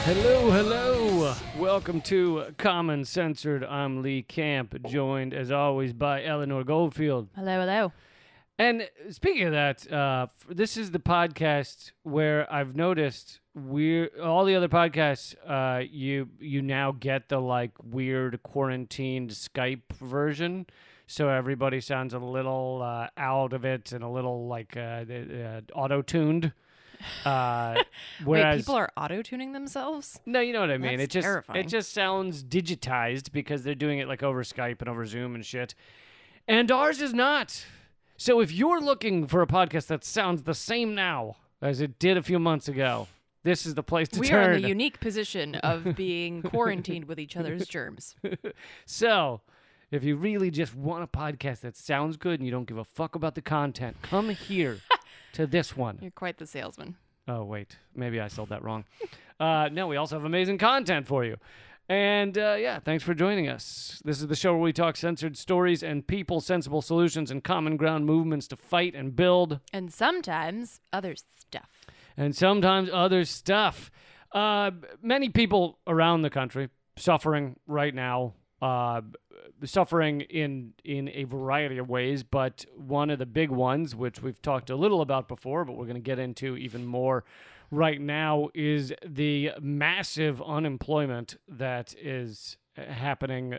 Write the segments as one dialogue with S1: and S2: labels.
S1: Hello, hello. Welcome to Common Censored. I'm Lee Camp, joined as always by Eleanor Goldfield.
S2: Hello, hello.
S1: And speaking of that, this is the podcast where I've noticed all the other podcasts. You now get the like weird quarantined Skype version, so everybody sounds a little out of it and a little like auto-tuned.
S2: Wait,
S1: Whereas
S2: people are auto-tuning themselves?
S1: no, you know what I mean.
S2: That's
S1: It
S2: terrifying.
S1: just sounds digitized because they're doing it like over Skype and over Zoom and shit. And ours is not. So if you're looking for a podcast that sounds the same now as it did a few months ago, this is the place to
S2: We
S1: turn.
S2: are in the unique position of being quarantined with each other's germs.
S1: So if you really just want a podcast that sounds good and you don't give a fuck about the content, come here to this one.
S2: You're quite the salesman.
S1: Oh, wait. Maybe I sold that wrong. No, we also have amazing content for you. And yeah, thanks for joining us. This is the show where we talk censored stories and people, sensible solutions, and common ground movements to fight and build.
S2: And sometimes other stuff.
S1: And sometimes other stuff. Many people around the country suffering right now. Suffering in a variety of ways, but one of the big ones, which we've talked a little about before, but we're going to get into even more right now, is the massive unemployment that is happening.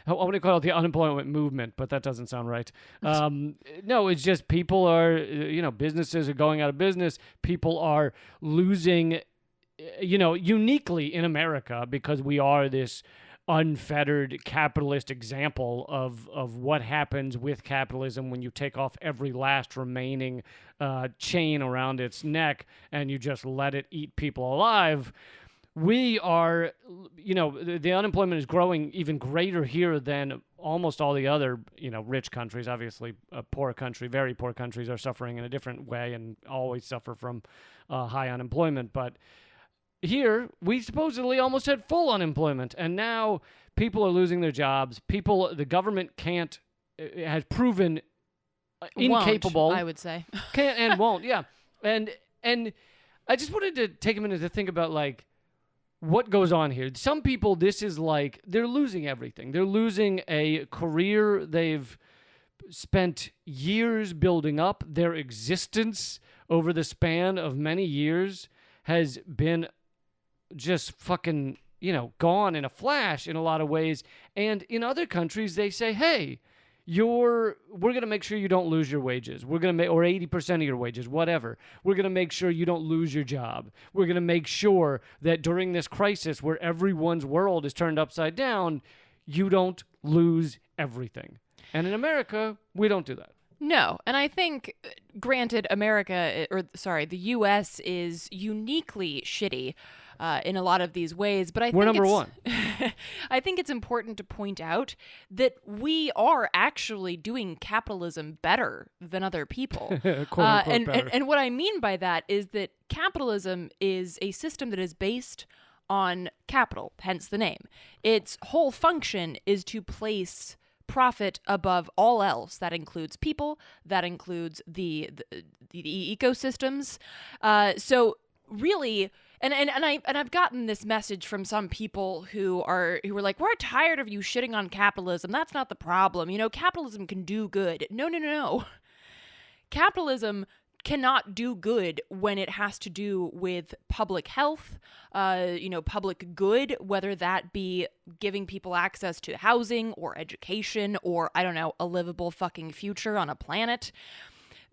S1: I want to call it the unemployment movement, but that doesn't sound right. No, it's just people are, businesses are going out of business. People are losing, uniquely in America, because we are this unfettered capitalist example of what happens with capitalism when you take off every last remaining chain around its neck and you just let it eat people alive. We are, the unemployment is growing even greater here than almost all the other, rich countries. Obviously, poor country, very poor countries are suffering in a different way and always suffer from high unemployment. But here, we supposedly almost had full unemployment, and now people are losing their jobs. The government has proven incapable.
S2: Won't, I would say.
S1: Can't and won't, yeah. And I just wanted to take a minute to think about, like, what goes on here. Some people, this is like, they're losing everything. They're losing a career they've spent years building up. Their existence over the span of many years has been just fucking, gone in a flash in a lot of ways. And in other countries, they say, hey, we're going to make sure you don't lose your wages. We're going to make, or 80% of your wages, whatever. We're going to make sure you don't lose your job. We're going to make sure that during this crisis where everyone's world is turned upside down, you don't lose everything. And in America, we don't do that.
S2: No, and I think, granted, the U.S. is uniquely shitty in a lot of these ways, but
S1: we're number one.
S2: I think it's important to point out that we are actually doing capitalism better than other people.
S1: Quote, unquote, better.
S2: And what I mean by that is that capitalism is a system that is based on capital, hence the name. Its whole function is to place profit above all else. That includes people. That includes the ecosystems. So really, and I've gotten this message from some people who were like, we're tired of you shitting on capitalism. That's not the problem. Capitalism can do good. No. Capitalism cannot do good when it has to do with public health, public good, whether that be giving people access to housing or education or, I don't know, a livable fucking future on a planet.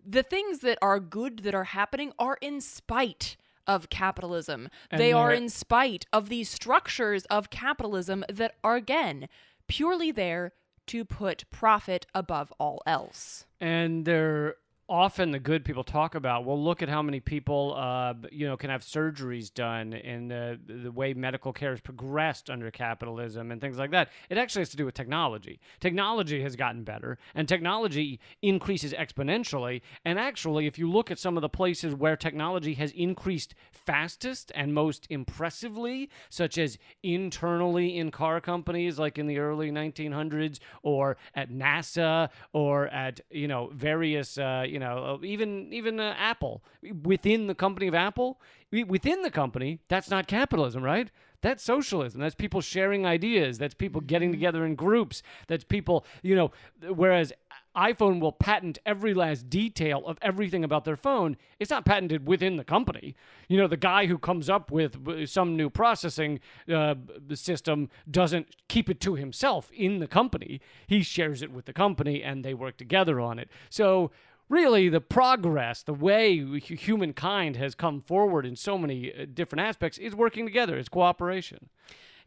S2: The things that are good that are happening are in spite of capitalism. They are in spite of these structures of capitalism that are, again, purely there to put profit above all else.
S1: And they're often the good people talk about, well, look at how many people, can have surgeries done, and the way medical care has progressed under capitalism and things like that. It actually has to do with technology. Technology has gotten better, and technology increases exponentially. And actually, if you look at some of the places where technology has increased fastest and most impressively, such as internally in car companies like in the early 1900s, or at NASA, or at, various, even Apple, within the company of Apple, within the company, that's not capitalism, right? That's socialism. That's people sharing ideas. That's people getting together in groups. That's people, whereas iPhone will patent every last detail of everything about their phone. It's not patented within the company. The guy who comes up with some new processing system doesn't keep it to himself in the company. He shares it with the company, and they work together on it. So really, the progress, the way humankind has come forward in so many different aspects is working together. It's cooperation.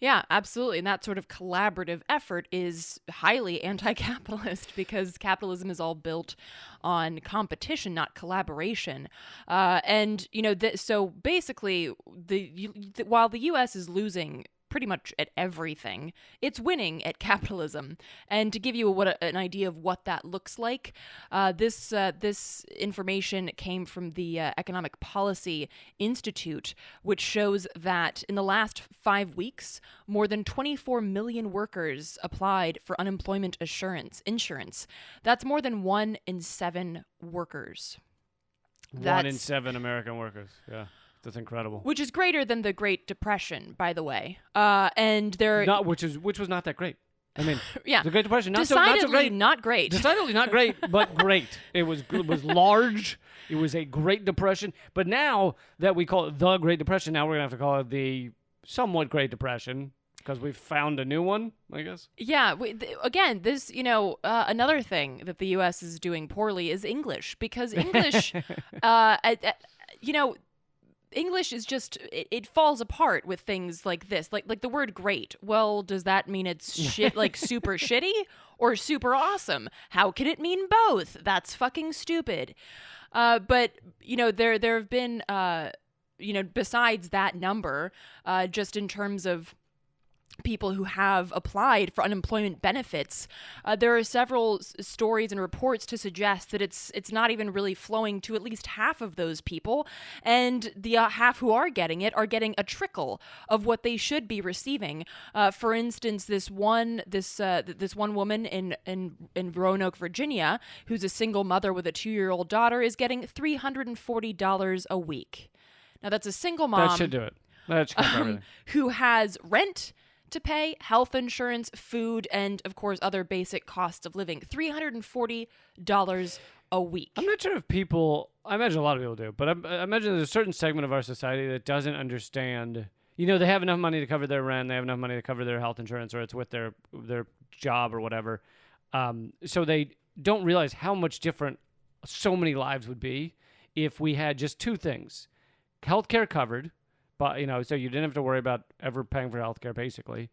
S2: Yeah, absolutely. And that sort of collaborative effort is highly anti-capitalist because capitalism is all built on competition, not collaboration. So basically, while the U.S. is losing pretty much at everything, it's winning at capitalism. And to give you an idea of what that looks like, this information came from the Economic Policy Institute, which shows that in the last 5 weeks, more than 24 million workers applied for unemployment insurance. That's more than 1 in 7 workers.
S1: 1 in 7 American workers, yeah. That's incredible.
S2: Which is greater than the Great Depression, by the way. Which
S1: was not that great. I mean,
S2: yeah,
S1: the Great Depression, not
S2: decidedly
S1: so great.
S2: Not great.
S1: Decidedly not great, but great. It was large. It was a Great Depression. But now that we call it the Great Depression, now we're gonna have to call it the somewhat Great Depression because we've found a new one, I guess.
S2: Yeah. Again, this another thing that the U.S. is doing poorly is English, because English, English is just, it falls apart with things like this. Like the word great. Well, does that mean it's shit, like super shitty or super awesome? How can it mean both? That's fucking stupid. But there have been, besides that number, just in terms of people who have applied for unemployment benefits, there are several stories and reports to suggest that it's not even really flowing to at least half of those people, and the half who are getting it are getting a trickle of what they should be receiving. For instance, this one woman in Roanoke, Virginia, who's a single mother with a 2-year-old daughter, is getting $340 a week. Now that's a single mom.
S1: That should do it. That should cover everything.
S2: Who has rent to pay, health insurance, food, and, of course, other basic costs of living. $340 a week.
S1: I'm not sure if people... I imagine a lot of people do, but I imagine there's a certain segment of our society that doesn't understand... they have enough money to cover their rent, they have enough money to cover their health insurance, or it's with their job or whatever. So they don't realize how much different so many lives would be if we had just 2 things. Healthcare covered, but so you didn't have to worry about ever paying for healthcare, basically,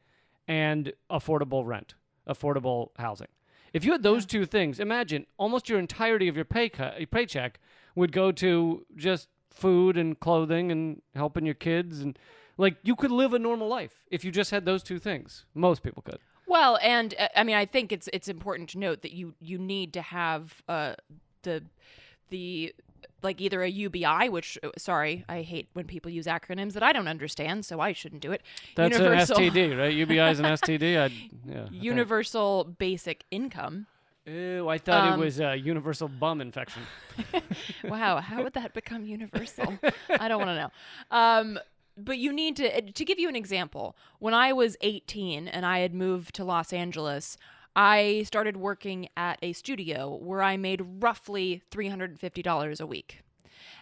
S1: and affordable rent, affordable housing. If you had those 2 things, imagine almost your entirety of your paycheck would go to just food and clothing and helping your kids, and you could live a normal life if you just had those 2 things. Most people could.
S2: Well, and I think it's important to note that you need to have the either a UBI, which, sorry, I hate when people use acronyms that I don't understand, so I shouldn't do it.
S1: That's an STD, right? UBI is an STD?
S2: Universal basic income.
S1: Ew, I thought it was a universal bum infection.
S2: Wow, how would that become universal? I don't want to know. But you need to give you an example. When I was 18 and I had moved to Los Angeles, I started working at a studio where I made roughly $350 a week.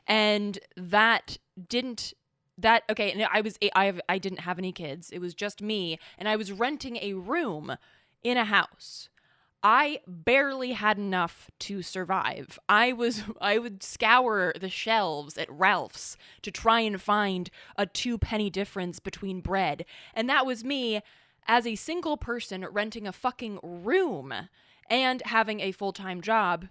S2: And I didn't have any kids. It was just me, and I was renting a room in a house. I barely had enough to survive. I would scour the shelves at Ralph's to try and find a 2-penny difference between bread. And that was me as a single person renting a fucking room and having a full-time job.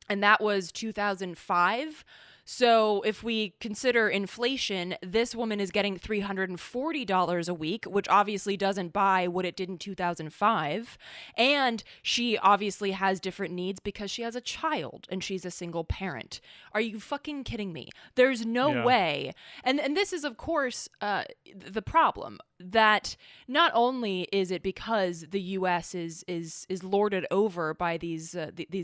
S2: And that was 2005. So if we consider inflation, this woman is getting $340 a week, which obviously doesn't buy what it did in 2005. And she obviously has different needs because she has a child and she's a single parent. Are you fucking kidding me? There's no way. And this is, of course, the problem, that not only is it because the U.S. is lorded over by these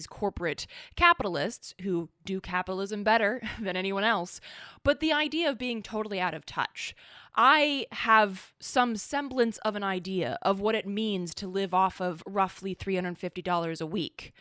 S2: corporate capitalists who do capitalism better than anyone else, but the idea of being totally out of touch. I have some semblance of an idea of what it means to live off of roughly $350 a week.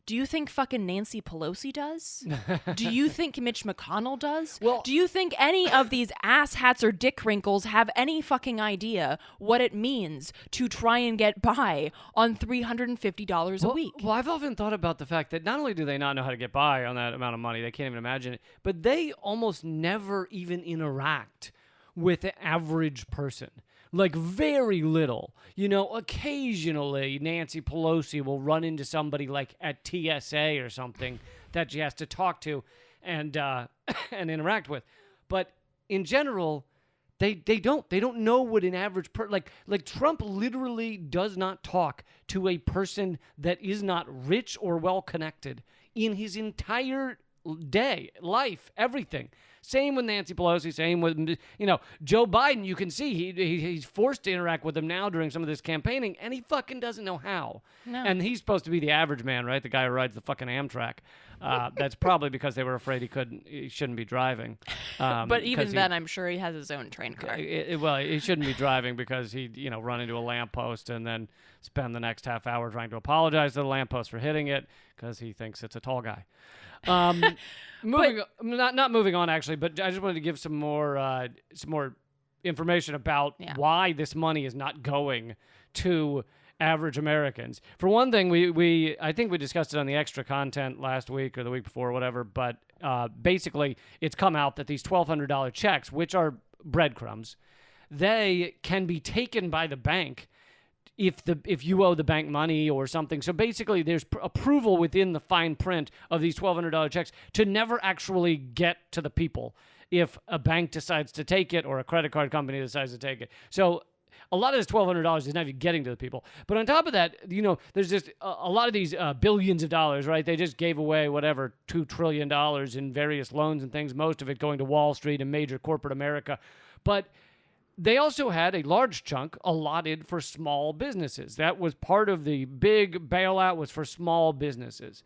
S2: Do you think fucking Nancy Pelosi does? Do you think Mitch McConnell does?
S1: Well,
S2: do you think any of these asshats or dick wrinkles have any fucking idea what it means to try and get by on $350 a week?
S1: Well, I've often thought about the fact that not only do they not know how to get by on that amount of money, they can't even imagine it, but they almost never even interact with the average person. Like, very little. You know, occasionally Nancy Pelosi will run into somebody like at TSA or something that she has to talk to and and interact with. But in general, they don't know what an average like Trump literally does not talk to a person that is not rich or well connected in his entire life, everything. Same with Nancy Pelosi, same with, Joe Biden. You can see he's forced to interact with him now during some of this campaigning, and he fucking doesn't know how.
S2: No.
S1: And he's supposed to be the average man, right? The guy who rides the fucking Amtrak. That's probably because they were afraid he shouldn't be driving.
S2: But even then, I'm sure he has his own train car.
S1: Well, he shouldn't be driving because he'd, run into a lamppost and then spend the next half hour trying to apologize to the lamppost for hitting it because he thinks it's a tall guy. Not moving on actually, but I just wanted to give some more information about why this money is not going to average Americans. For one thing, I think we discussed it on the extra content last week or the week before or whatever, but basically it's come out that these $1,200 checks, which are breadcrumbs, they can be taken by the bank if you owe the bank money or something. So basically there's approval within the fine print of these $1,200 checks to never actually get to the people if a bank decides to take it or a credit card company decides to take it. So a lot of this $1,200 is not even getting to the people. But on top of that, there's just a lot of these billions of dollars, right? They just gave away whatever, $2 trillion in various loans and things, most of it going to Wall Street and major corporate America. But they also had a large chunk allotted for small businesses. That was part of the big bailout, was for small businesses.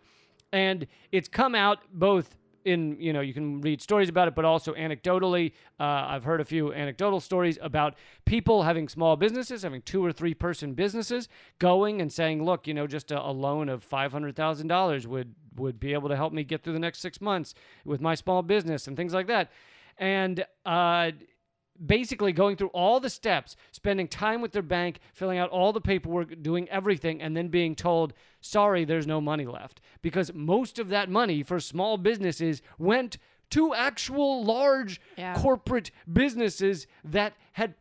S1: And it's come out both in, you can read stories about it, but also anecdotally. I've heard a few anecdotal stories about people having small businesses, having 2 or 3 person businesses, going and saying, look, just a loan of $500,000 would be able to help me get through the next 6 months with my small business and things like that. And basically going through all the steps, spending time with their bank, filling out all the paperwork, doing everything, and then being told, sorry, there's no money left. Because most of that money for small businesses went to actual large corporate businesses that had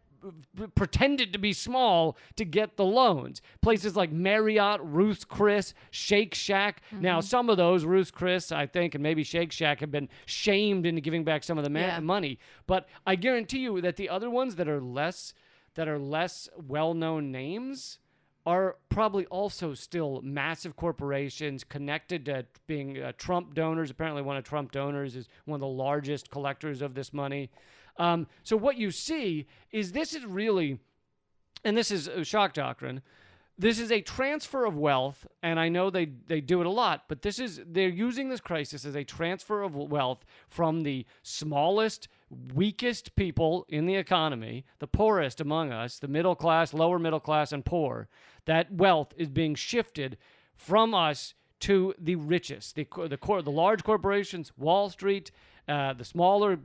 S1: pretended to be small to get the loans. Places like Marriott, Ruth's Chris, Shake Shack. Mm-hmm. Now, some of those, Ruth's Chris, I think, and maybe Shake Shack, have been shamed into giving back some of the money. But I guarantee you that the other ones that are less well-known names are probably also still massive corporations connected to being Trump donors. Apparently one of Trump donors is one of the largest collectors of this money. So what you see is this is really, and this is a shock doctrine, this is a transfer of wealth, and I know they do it a lot, but they're using this crisis as a transfer of wealth from the smallest, weakest people in the economy, the poorest among us, the middle class, lower middle class, and poor. That wealth is being shifted from us to the richest, the large corporations, Wall Street, the smaller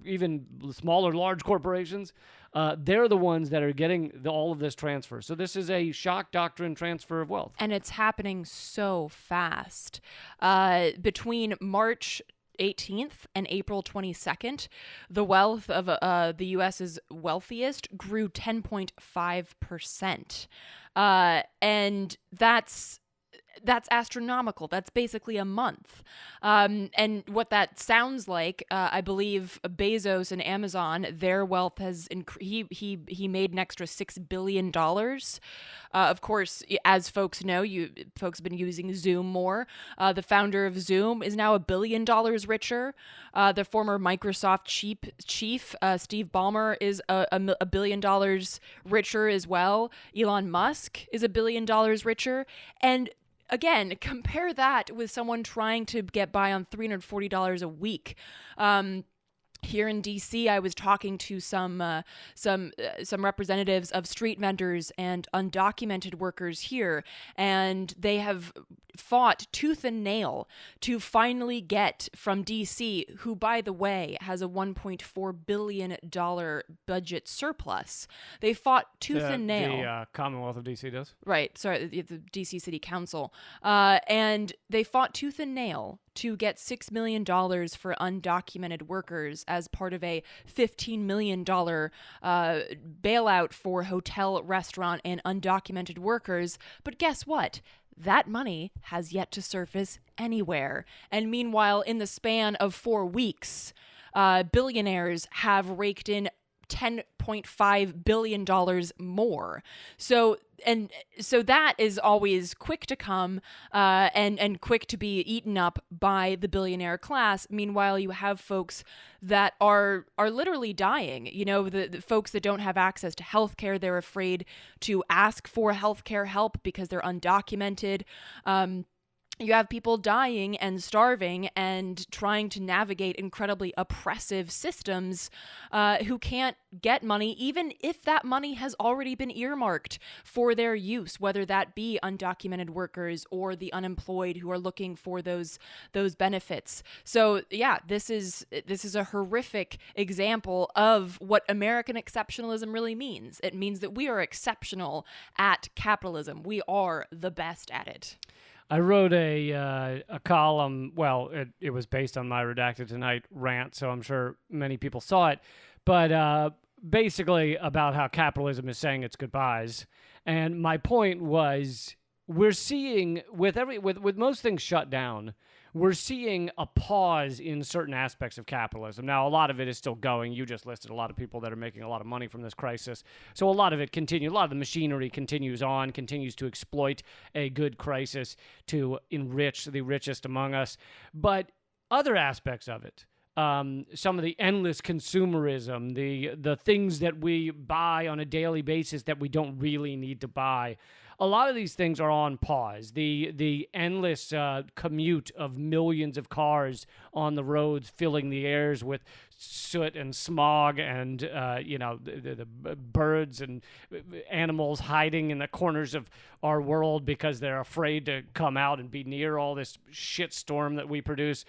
S1: large corporations. They're the ones that are getting all of this transfer. So this is a shock doctrine transfer of wealth.
S2: And it's happening so fast. Between March 18th and April 22nd, the wealth of the U.S.'s wealthiest grew 10.5%. And That's astronomical. That's basically a month. And what that sounds like, I believe Bezos and Amazon, their wealth has he made an extra $6 billion. Of course, as folks know, folks have been using Zoom more. The founder of Zoom is now $1 billion richer. The former Microsoft chief Steve Ballmer is $1 billion richer as well. Elon Musk is $1 billion richer. And again, compare that with someone trying to get by on $340 a week. Here in DC, I was talking to some representatives of street vendors and undocumented workers here, and they have fought tooth and nail to finally get from DC, who, by the way, has a $1.4 billion budget surplus. They fought tooth and nail.
S1: The Commonwealth of DC does?
S2: Right. Sorry, the DC City Council. And they fought tooth and nail to get $6 million for undocumented workers as part of a $15 million bailout for hotel, restaurant, and undocumented workers. But guess what? That money has yet to surface anywhere. And meanwhile, in the span of 4 weeks, billionaires have raked in $10.5 billion more. So that is always quick to come and quick to be eaten up by the billionaire class. Meanwhile, you have folks that are literally dying. You know, the folks that don't have access to healthcare, they're afraid to ask for healthcare help because they're undocumented. You have people dying and starving and trying to navigate incredibly oppressive systems who can't get money, even if that money has already been earmarked for their use, whether that be undocumented workers or the unemployed who are looking for those benefits. So yeah, this is a horrific example of what American exceptionalism really means. It means that we are exceptional at capitalism. We are the best at it.
S1: I wrote a column. Well, it was based on my Redacted Tonight rant, so I'm sure many people saw it. But basically about how capitalism is saying its goodbyes. And my point was, we're seeing with most things shut down, we're seeing a pause in certain aspects of capitalism. Now, a lot of it is still going. You just listed a lot of people that are making a lot of money from this crisis. So a lot of it continues. A lot of the machinery continues to exploit a good crisis to enrich the richest among us. But other aspects of it, some of the endless consumerism, the things that we buy on a daily basis that we don't really need to buy, a lot of these things are on pause. The endless commute of millions of cars on the roads, filling the airs with soot and smog, and the birds and animals hiding in the corners of our world because they're afraid to come out and be near all this shit storm that we produce.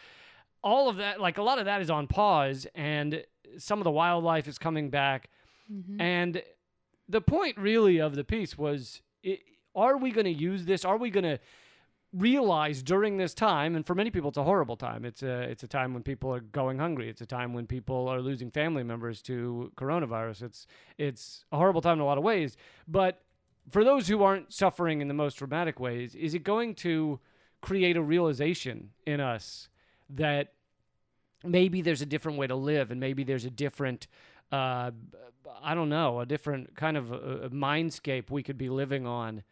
S1: All of that, like a lot of that, is on pause, and some of the wildlife is coming back. Mm-hmm. And the point really of the piece was, are we going to use this? Are we going to realize during this time, and for many people it's a horrible time. It's a time when people are going hungry. It's a time when people are losing family members to coronavirus. It's a horrible time in a lot of ways. But for those who aren't suffering in the most dramatic ways, is it going to create a realization in us that maybe there's a different way to live, and maybe there's a different, a different kind of a mindscape we could be living on,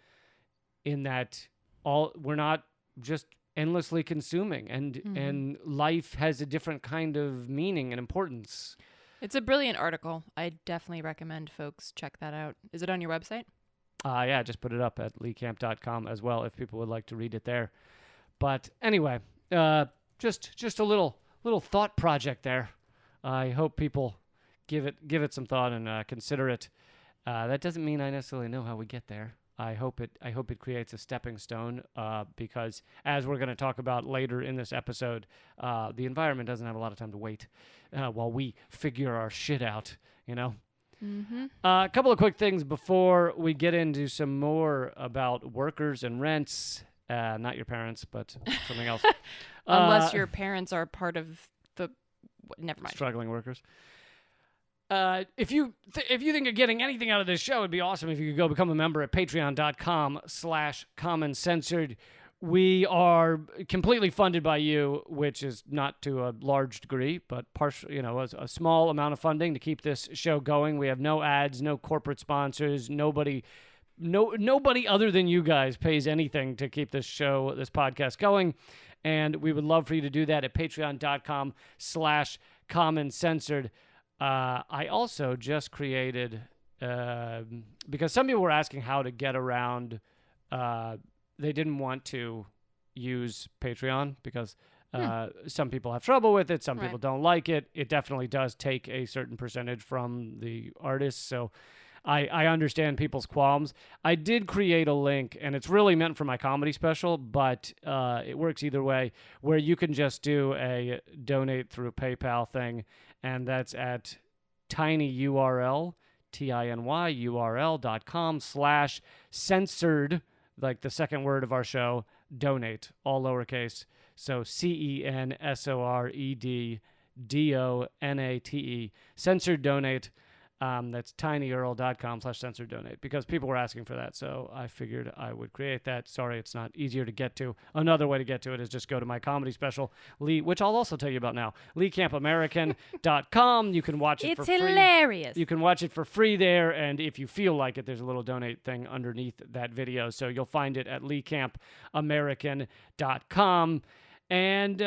S1: in that we're not just endlessly consuming, and life has a different kind of meaning and importance.
S2: It's a brilliant article. I definitely recommend folks check that out. Is it on your website?
S1: Yeah, just put it up at leecamp.com as well if people would like to read it there. But anyway, just a little thought project there. I hope people give it some thought and consider it. That doesn't mean I necessarily know how we get there. I hope it creates a stepping stone, because as we're going to talk about later in this episode, the environment doesn't have a lot of time to wait while we figure our shit out, you know? Mm-hmm. A couple of quick things before we get into some more about workers and rents. Not your parents, but something else.
S2: Unless your parents are part of the... Never mind.
S1: Struggling workers. If you think of getting anything out of this show, it'd be awesome if you could go become a member at patreon.com/commoncensored. We are completely funded by you, which is not to a large degree, but partial, a small amount of funding to keep this show going. We have no ads, no corporate sponsors, nobody other than you guys pays anything to keep this podcast going. And we would love for you to do that at patreon.com/commoncensored. I also just created, because some people were asking how to get around, they didn't want to use Patreon because some people have trouble with it. Some people don't like it. It definitely does take a certain percentage from the artists. So I understand people's qualms. I did create a link, and it's really meant for my comedy special, but it works either way, where you can just do a donate through PayPal thing, and that's at tinyurl, tinyurl.com/censored, like the second word of our show, donate, all lowercase. So CENSOREDDONATE, censored donate. That's tinyurl.com/censored donate, because people were asking for that. So I figured I would create that. Sorry, it's not easier to get to. Another way to get to it is just go to my comedy special, Lee, which I'll also tell you about now, leecampamerican.com. You can watch it for free.
S2: It's hilarious.
S1: You can watch it for free there, and if you feel like it, there's a little donate thing underneath that video. So you'll find it at leecampamerican.com. And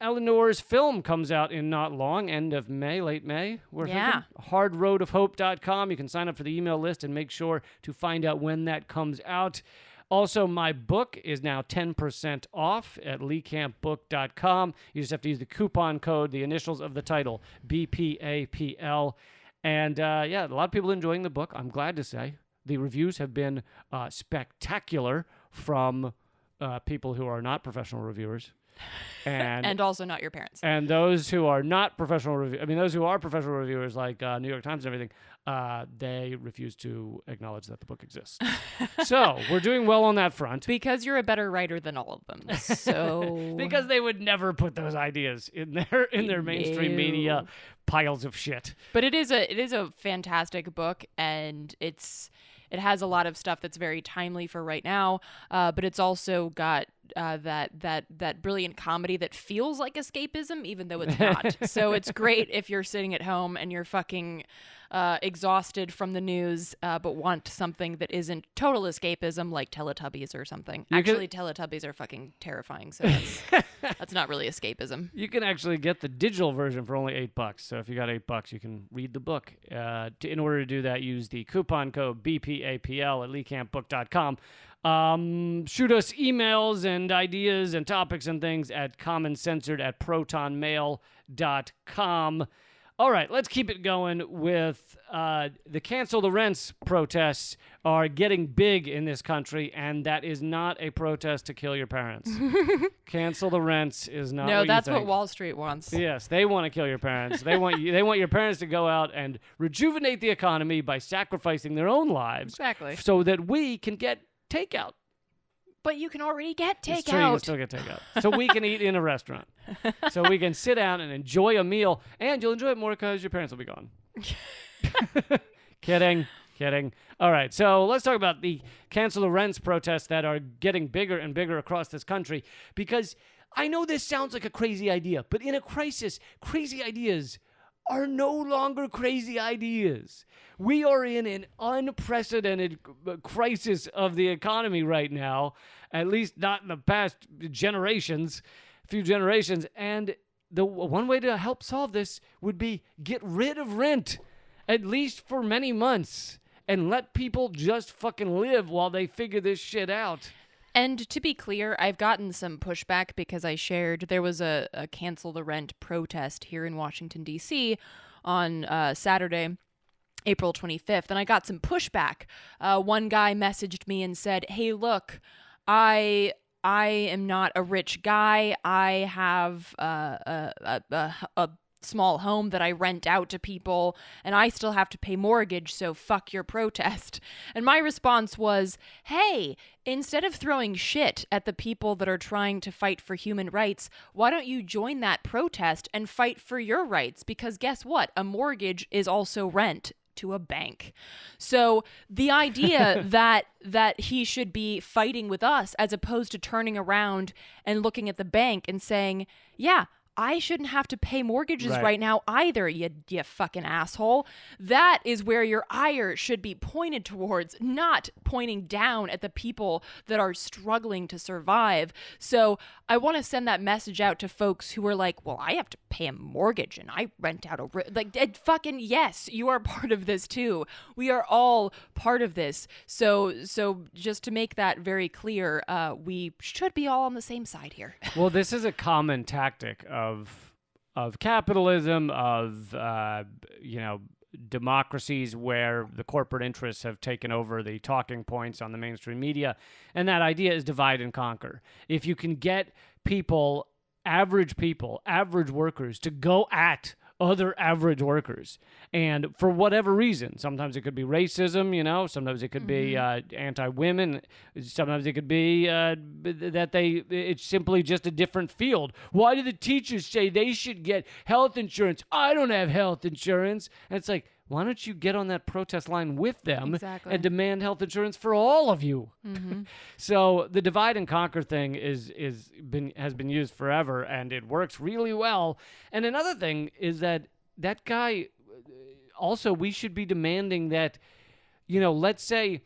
S1: Eleanor's film comes out in not long, end of May, late May. We're thinking hardroadofhope.com. You can sign up for the email list and make sure to find out when that comes out. Also, my book is now 10% off at leecampbook.com. You just have to use the coupon code, the initials of the title, BPAPL. And a lot of people enjoying the book, I'm glad to say. The reviews have been spectacular from people who are not professional reviewers. And
S2: also not your parents.
S1: And those who are not professional those who are professional reviewers like New York Times and everything, they refuse to acknowledge that the book exists. So we're doing well on that front.
S2: Because you're a better writer than all of them. So
S1: because they would never put those ideas in their mainstream media piles of shit.
S2: But it is a fantastic book, and it has a lot of stuff that's very timely for right now, but it's also got that brilliant comedy that feels like escapism, even though it's not. So it's great if you're sitting at home and you're fucking exhausted from the news, but want something that isn't total escapism, like Teletubbies or something. Actually, Teletubbies are fucking terrifying, so that's not really escapism.
S1: You can actually get the digital version for only $8. So if you got $8, you can read the book. In order to do that, use the coupon code BPAPL at leecampbook.com. Shoot us emails and ideas and topics and things at commoncensored@protonmail.com. All right, let's keep it going with the Cancel the Rents protests are getting big in this country, and that is not a protest to kill your parents. Cancel the Rents is not.
S2: No, that's
S1: what
S2: what Wall Street wants.
S1: Yes, they want to kill your parents. They want your parents to go out and rejuvenate the economy by sacrificing their own lives,
S2: exactly,
S1: so that we can get takeout.
S2: But you can already get takeout.
S1: It's true, you can still get takeout. So we can eat in a restaurant. So we can sit down and enjoy a meal, and you'll enjoy it more because your parents will be gone. Kidding. All right, so let's talk about the Cancel the Rents protests that are getting bigger and bigger across this country, because I know this sounds like a crazy idea, but in a crisis, crazy ideas are no longer crazy ideas. We are in an unprecedented crisis of the economy right now, at least not in the past few generations, and the one way to help solve this would be get rid of rent, at least for many months, and let people just fucking live while they figure this shit out.
S2: And to be clear, I've gotten some pushback because I shared there was a Cancel the Rent protest here in Washington, D.C. on Saturday, April 25th, and I got some pushback. One guy messaged me and said, "Hey, look, I am not a rich guy. I have a small home that I rent out to people, and I still have to pay mortgage, so fuck your protest." And my response was, hey, instead of throwing shit at the people that are trying to fight for human rights, why don't you join that protest and fight for your rights? Because guess what? A mortgage is also rent. to a bank. So the idea that he should be fighting with us as opposed to turning around and looking at the bank and saying, yeah, I shouldn't have to pay mortgages right now either, you fucking asshole. That is where your ire should be pointed towards, not pointing down at the people that are struggling to survive. So I want to send that message out to folks who are like, well, I have to pay a mortgage and I rent out like, fucking yes, you are part of this too. We are all part of this. So just to make that very clear, we should be all on the same side here.
S1: Well, this is a common tactic of capitalism, of democracies where the corporate interests have taken over the talking points on the mainstream media, and that idea is divide and conquer. If you can get average workers, to go at other average workers, and for whatever reason, sometimes it could be racism, sometimes it could be anti-women, sometimes it could be it's simply just a different field. Why do the teachers say they should get health insurance? I don't have health insurance. And it's like, why don't you get on that protest line with them and demand health insurance for all of you? Mm-hmm. So the divide and conquer thing has been used forever, and it works really well. And another thing is that guy, also, we should be demanding that, let's say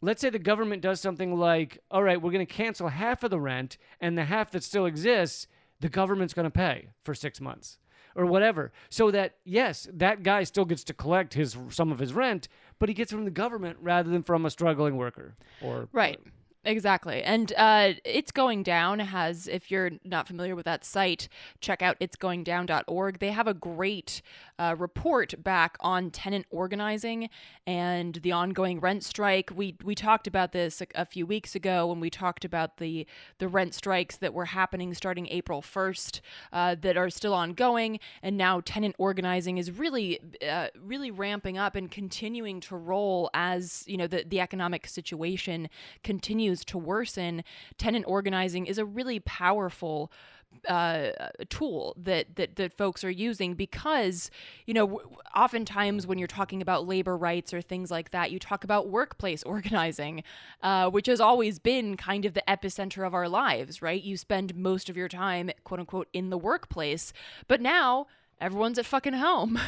S1: the government does something like, all right, we're going to cancel half of the rent, and the half that still exists, the government's going to pay for 6 months. Or whatever, so that, yes, that guy still gets to collect some of his rent, but he gets it from the government rather than from a struggling worker.
S2: Right. Exactly. And It's Going Down has, if you're not familiar with that site, check out itsgoingdown.org. They have a great report back on tenant organizing and the ongoing rent strike. We talked about this a few weeks ago when we talked about the rent strikes that were happening starting April 1st that are still ongoing. And now tenant organizing is really ramping up and continuing to roll as, the economic situation continues to worsen. Tenant organizing is a really powerful tool that folks are using because, oftentimes when you're talking about labor rights or things like that, you talk about workplace organizing, which has always been kind of the epicenter of our lives, right? You spend most of your time, quote unquote, in the workplace, but now everyone's at fucking home.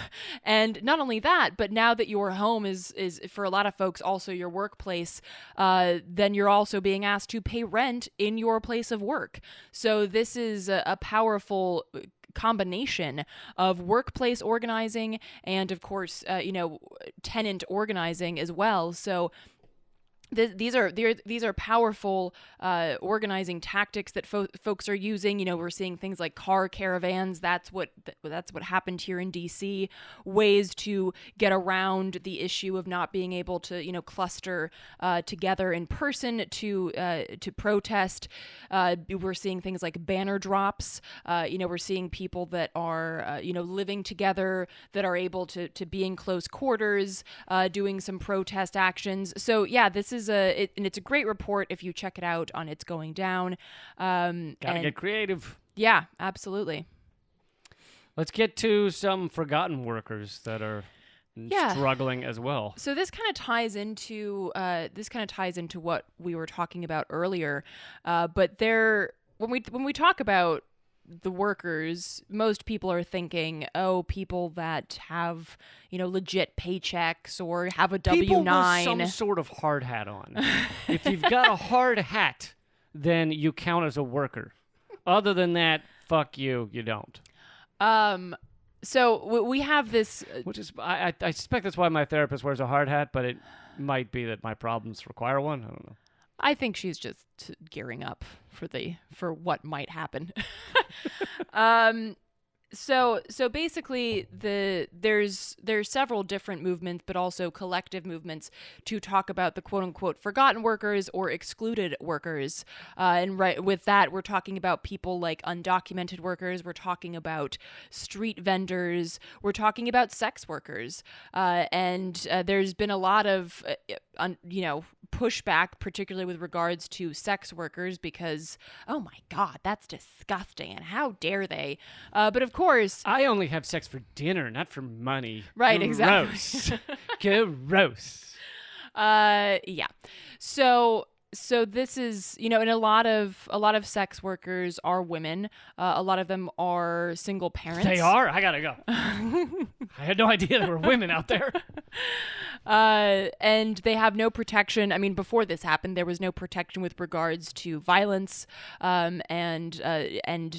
S2: And not only that, but now that your home is for a lot of folks also your workplace, then you're also being asked to pay rent in your place of work. So this is a powerful combination of workplace organizing and, of course, tenant organizing as well. So these are powerful organizing tactics that folks are using. We're seeing things like car caravans. That's what happened here in DC. Ways to get around the issue of not being able to cluster together in person to protest. We're seeing things like banner drops. We're seeing people that are living together that are able to be in close quarters, doing some protest actions. So yeah, this is and it's a great report if you check it out on It's Going Down.
S1: Gotta get creative.
S2: Yeah, absolutely.
S1: Let's get to some forgotten workers that are struggling as well.
S2: So this kind of ties into what we were talking about earlier. But when we talk about the workers, most people are thinking, people that have, legit paychecks or have a W-9.
S1: People with some sort of hard hat on. If you've got a hard hat, then you count as a worker. Other than that, fuck you, you don't.
S2: So we have this...
S1: Which is, I suspect that's why my therapist wears a hard hat, but it might be that my problems require one. I don't know.
S2: I think she's just gearing up for what might happen. So basically, there's several different movements, but also collective movements to talk about the quote unquote forgotten workers or excluded workers. And right with that, we're talking about people like undocumented workers. We're talking about street vendors. We're talking about sex workers. And there's been a lot of pushback, particularly with regards to sex workers, because, oh my God, that's disgusting, and how dare they? But of course,
S1: I only have sex for dinner, not for money.
S2: Right,
S1: Gross.
S2: exactly.
S1: Gross.
S2: Yeah. So this is, and a lot of sex workers are women. A lot of them are single parents.
S1: They are? I gotta go. I had no idea there were women out there.
S2: And they have no protection. I mean, before this happened, there was no protection with regards to violence, and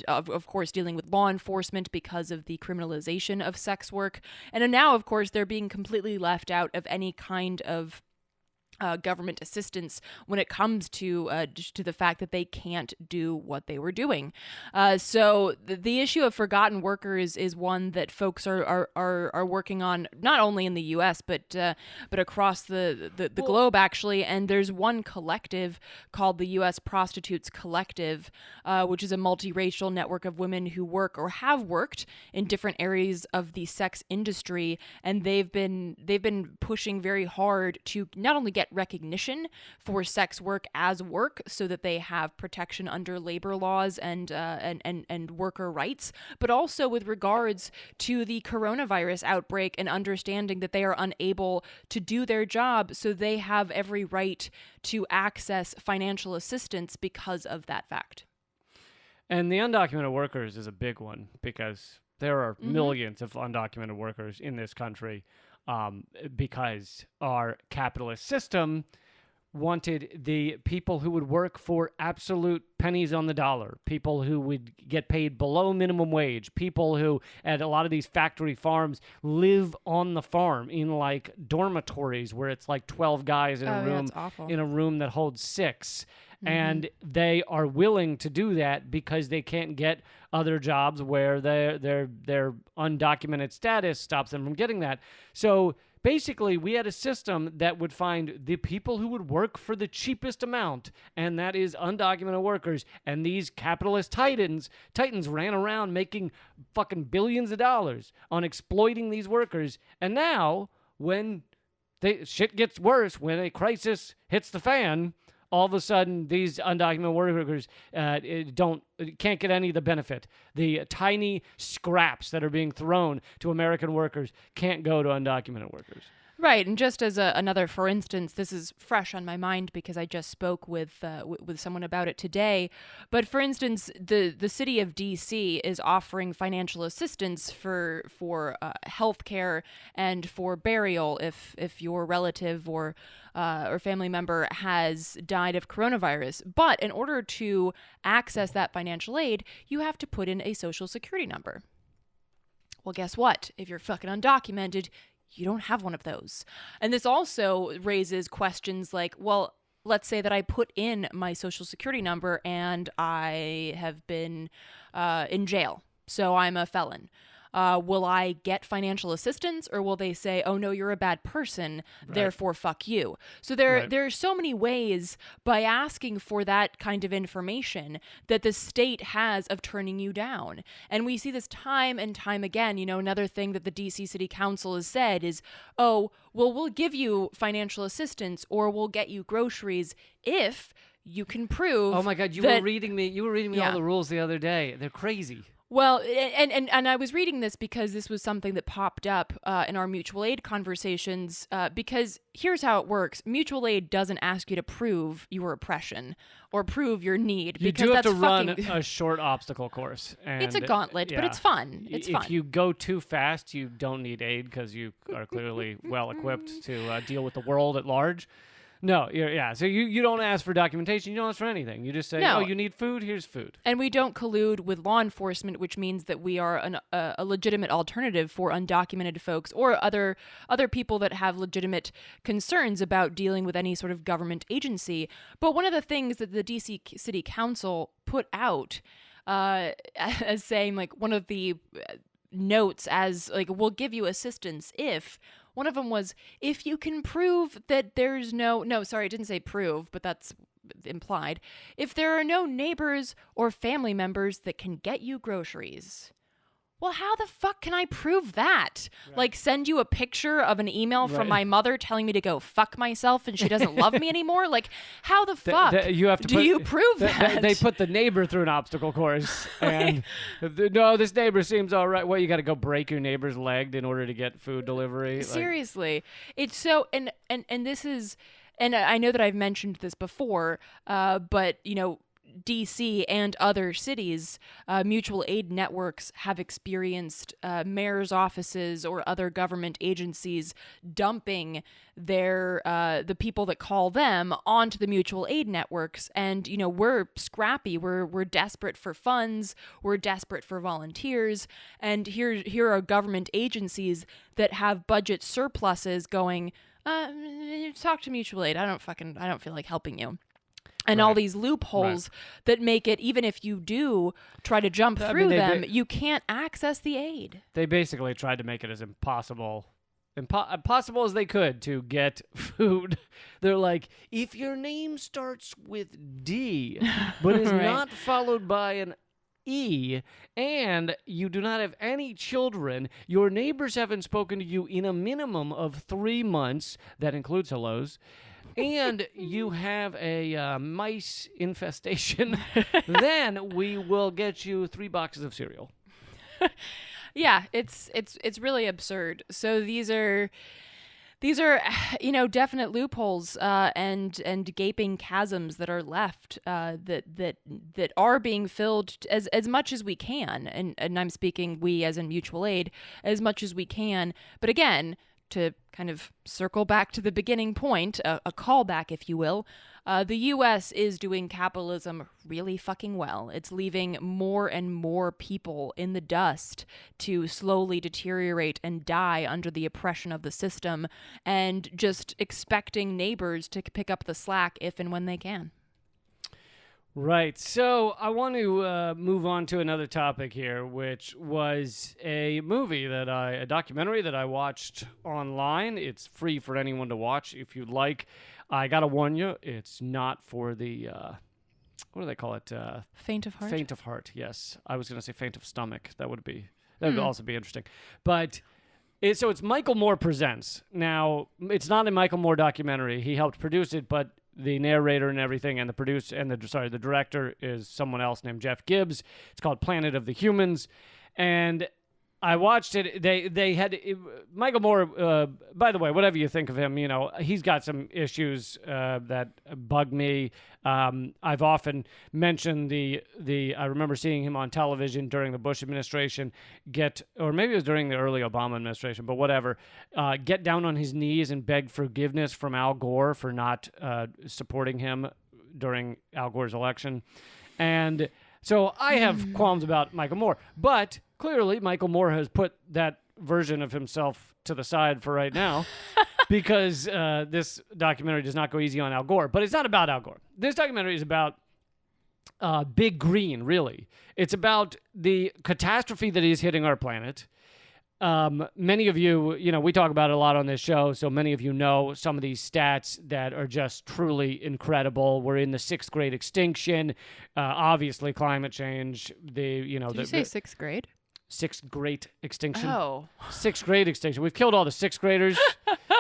S2: of course dealing with law enforcement because of the criminalization of sex work. And now, of course, they're being completely left out of any kind of government assistance when it comes to the fact that they can't do what they were doing. So the issue of forgotten workers is one that folks are working on, not only in the U.S. but across the globe, actually. And there's one collective called the U.S. Prostitutes Collective, which is a multiracial network of women who work or have worked in different areas of the sex industry, and they've been pushing very hard to not only get recognition for sex work as work, so that they have protection under labor laws and worker rights, but also with regards to the coronavirus outbreak and understanding that they are unable to do their job, so they have every right to access financial assistance because of that fact.
S1: And the undocumented workers is a big one, because there are millions of undocumented workers in this country, because our capitalist system wanted the people who would work for absolute pennies on the dollar, people who would get paid below minimum wage, people who at a lot of these factory farms live on the farm in like dormitories where it's like 12 guys in a room that holds 6. And they are willing to do that because they can't get other jobs where their undocumented status stops them from getting that. So basically, we had a system that would find the people who would work for the cheapest amount, and that is undocumented workers. And these capitalist titans ran around making fucking billions of dollars on exploiting these workers. And now, when shit gets worse, when a crisis hits the fan, all of a sudden, these undocumented workers can't get any of the benefit. The tiny scraps that are being thrown to American workers can't go to undocumented workers.
S2: Right, and just as another for instance, this is fresh on my mind because I just spoke with someone about it today. But for instance, the city of D.C. is offering financial assistance for healthcare and for burial if your relative or family member has died of coronavirus. But in order to access that financial aid, you have to put in a social security number. Well, guess what? If you're fucking undocumented, you don't have one of those. And this also raises questions like, well, let's say that I put in my social security number and I have been in jail, so I'm a felon. Will I get financial assistance, or will they say, oh no, you're a bad person, therefore fuck you? So there are so many ways by asking for that kind of information that the state has of turning you down. And we see this time and time again. Another thing that the DC City Council has said is, oh, well, we'll give you financial assistance or we'll get you groceries if you can prove.
S1: Oh my God, you were reading me all the rules the other day. They're crazy.
S2: Well, and I was reading this because this was something that popped up in our mutual aid conversations, because here's how it works. Mutual aid doesn't ask you to prove your oppression or prove your need.
S1: You do have to run a short obstacle course. And
S2: it's a gauntlet, but it's fun. It's fun.
S1: If you go too fast, you don't need aid because you are clearly well-equipped to deal with the world at large. No, so you don't ask for documentation. You don't ask for anything. You just say, oh, you need food? Here's food.
S2: And we don't collude with law enforcement, which means that we are a legitimate alternative for undocumented folks or other people that have legitimate concerns about dealing with any sort of government agency. But one of the things that the DC City Council put out as saying, like, one of the notes as, like, we'll give you assistance if... One of them was, if you can prove that there's it didn't say prove, but that's implied. If there are no neighbors or family members that can get you groceries. Well, how the fuck can I prove that? Right. Like, send you a picture of an email from my mother telling me to go fuck myself and she doesn't love me anymore? Like, how the fuck you prove that?
S1: They put the neighbor through an obstacle course. And, no, this neighbor seems all right. Well, you got to go break your neighbor's leg in order to get food delivery.
S2: Seriously. It's so, and this is, and I know that I've mentioned this before, but, you know, DC and other cities, mutual aid networks have experienced mayor's offices or other government agencies dumping the people that call them onto the mutual aid networks. And, you know, we're scrappy. We're desperate for funds. We're desperate for volunteers. And here are government agencies that have budget surpluses going, talk to mutual aid. I don't feel like helping you. And all these loopholes that make it, even if you do try to jump through them, you can't access the aid.
S1: They basically tried to make it as impossible as they could to get food. They're like, if your name starts with D, but is not followed by an E, and you do not have any children, your neighbors haven't spoken to you in a minimum of 3 months, that includes hellos, and you have a mice infestation, then we will get you 3 boxes of cereal.
S2: Yeah, it's really absurd. So these are you know, definite loopholes and gaping chasms that are left that are being filled as much as we can, and I'm speaking we as in mutual aid, as much as we can. But again, to kind of circle back to the beginning point, a callback, if you will, the U.S. is doing capitalism really fucking well. It's leaving more and more people in the dust to slowly deteriorate and die under the oppression of the system, and just expecting neighbors to pick up the slack if and when they can.
S1: Right. So I want to move on to another topic here, which was a documentary that I watched online. It's free for anyone to watch if you'd like. I got to warn you, it's not for the, what do they call it?
S2: Faint of heart?
S1: Faint of heart, yes. I was going to say faint of stomach. That would also be interesting. But so it's Michael Moore Presents. Now, it's not a Michael Moore documentary. He helped produce it, but the narrator and everything, and the director is someone else named Jeff Gibbs. It's called Planet of the Humans, and I watched it. They had Michael Moore. By the way, whatever you think of him, you know, he's got some issues that bug me. I've often mentioned I remember seeing him on television during the Bush administration or maybe it was during the early Obama administration, but whatever, get down on his knees and beg forgiveness from Al Gore for not supporting him during Al Gore's election. And so I have qualms about Michael Moore, but clearly Michael Moore has put that version of himself to the side for right now because this documentary does not go easy on Al Gore. But it's not about Al Gore. This documentary is about Big Green, really. It's about the catastrophe that is hitting our planet. Many of you, you know, we talk about it a lot on this show, so many of you know some of these stats that are just truly incredible. We're in the 6th grade extinction. Obviously, climate change.
S2: Did you say 6th grade?
S1: 6th grade extinction.
S2: Oh.
S1: 6th grade extinction. We've killed all the 6th graders,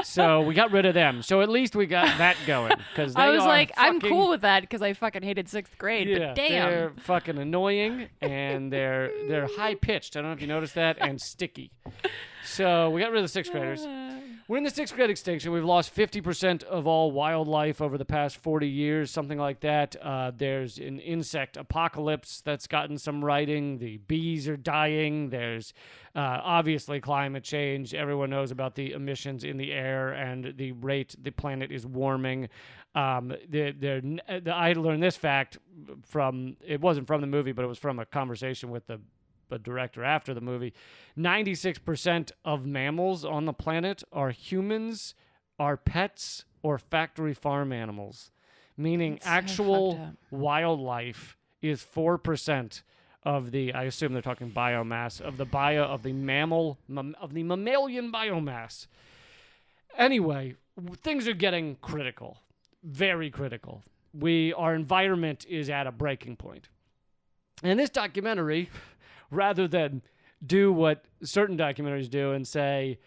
S1: so we got rid of them. So at least we got that going.
S2: I was like, I'm cool with that because I fucking hated 6th grade, but damn.
S1: They're fucking annoying, and they're high-pitched. I don't know if you noticed that, and sticky. So we got rid of the 6th graders. We're in the 6th grade extinction. We've lost 50% of all wildlife over the past 40 years, something like that. There's an insect apocalypse that's gotten some writing. The bees are dying. There's obviously climate change. Everyone knows about the emissions in the air and the rate the planet is warming. I learned this fact it wasn't from the movie, but it was from a conversation with the director after the movie. 96% of mammals on the planet are humans, are pets, or factory farm animals, meaning actual wildlife is 4% of the, I assume they're talking biomass, of the mammalian biomass. Anyway, things are getting critical, very critical. Our environment is at a breaking point. And this documentary, rather than do what certain documentaries do and say,